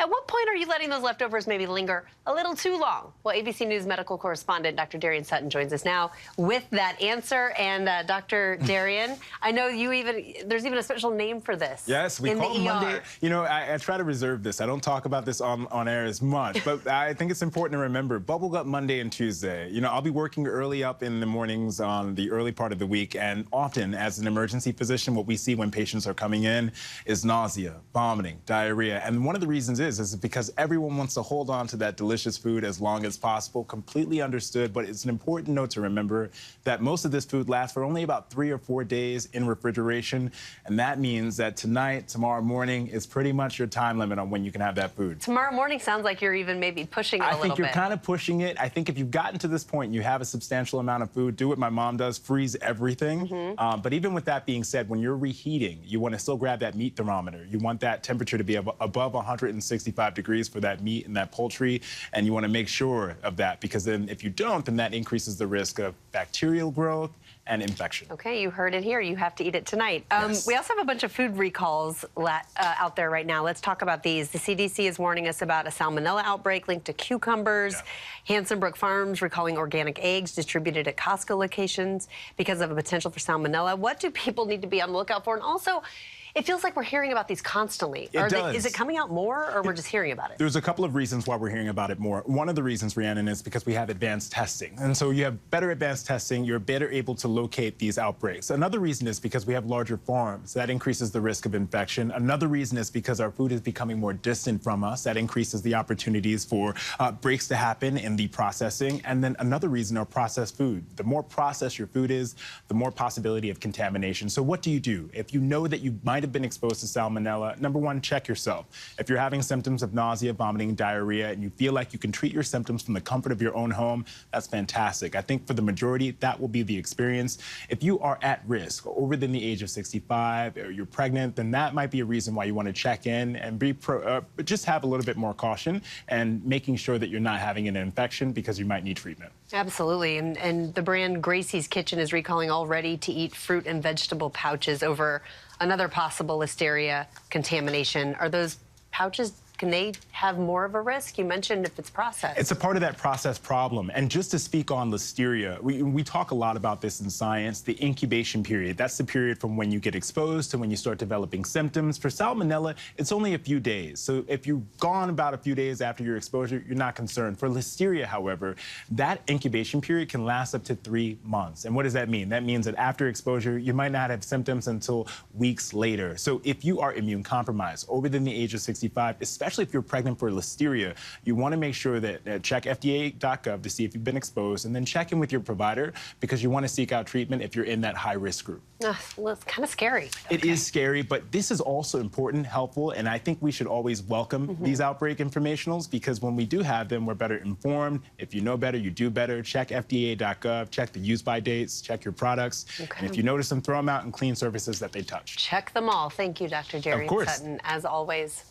At what point are you letting those leftovers maybe linger a little too long? Well, ABC News medical correspondent Dr. Darien Sutton joins us now with that answer. And Dr. Darien, I know there's even a special name for this. Yes, we call it Monday. You know, I try to reserve this. I don't talk about this on air as much, but I think it's important to remember Bubble Gut Monday and Tuesday. You know, I'll be working early up in the mornings on the early part of the week, and often as an emergency physician, what we see when patients are coming in is nausea, vomiting, diarrhea. And one of the reasons is because everyone wants to hold on to that delicious food as long as possible. Completely understood, but it's an important note to remember that most of this food lasts for only about 3 or 4 days in refrigeration, and that means that tonight, tomorrow morning is pretty much your time limit on when you can have that food. Tomorrow morning sounds like you're even maybe pushing it a little bit. I think you're kind of pushing it. I think if you've gotten to this point and you have a substantial amount of food, do what my mom does, freeze everything. But even with that being said, when you're reheating, you want to still grab that meat thermometer. You want that temperature to be above 165 degrees for that meat and that poultry, and you want to make sure of that, because then if you don't, then that increases the risk of bacterial growth and infection. Okay, you heard it here. You have to eat it tonight. Yes. We also have a bunch of food recalls out there right now. Let's talk about these. The CDC is warning us about a salmonella outbreak linked to cucumbers. Yeah. Hanson Brook Farms recalling organic eggs distributed at Costco locations because of a potential for salmonella. What do people need to be on the lookout for? And also, it feels like we're hearing about these constantly. Is it coming out more, or we're just hearing about it? There's a couple of reasons why we're hearing about it more. One of the reasons, Rhiannon, is because we have advanced testing. And so you have better advanced testing, you're better able to locate these outbreaks. Another reason is because we have larger farms. That increases the risk of infection. Another reason is because our food is becoming more distant from us. That increases the opportunities for breaks to happen in the processing. And then another reason are processed food. The more processed your food is, the more possibility of contamination. So what do? If you know that you might have been exposed to salmonella, number one, check yourself. If you're having symptoms of nausea, vomiting, diarrhea, and you feel like you can treat your symptoms from the comfort of your own home, that's fantastic. I think for the majority, that will be the experience. If you are at risk, or over than the age of 65, or you're pregnant, then that might be a reason why you want to check in and just have a little bit more caution and making sure that you're not having an infection, because you might need treatment. Absolutely. And the brand Gracie's Kitchen is recalling all ready-to-eat fruit and vegetable pouches over another possible listeria contamination. Are those pouches, can they have more of a risk? You mentioned if it's processed. It's a part of that process problem. And just to speak on listeria, we talk a lot about this in science, the incubation period. That's the period from when you get exposed to when you start developing symptoms. For salmonella, it's only a few days. So if you've gone about a few days after your exposure, you're not concerned. For listeria, however, that incubation period can last up to 3 months. And what does that mean? That means that after exposure, you might not have symptoms until weeks later. So if you are immune compromised, over than the age of 65, especially if you're pregnant for listeria, you want to make sure that check FDA.gov to see if you've been exposed, and then check in with your provider, because you want to seek out treatment if you're in that high-risk group. Well, it's kind of scary. It is scary, but this is also important, helpful, and I think we should always welcome these outbreak informationals, because when we do have them, we're better informed. If you know better, you do better. Check FDA.gov, check the use-by dates, check your products, and if you notice them, throw them out and clean surfaces that they touch. Check them all. Thank you, Dr. Darien Sutton, as always.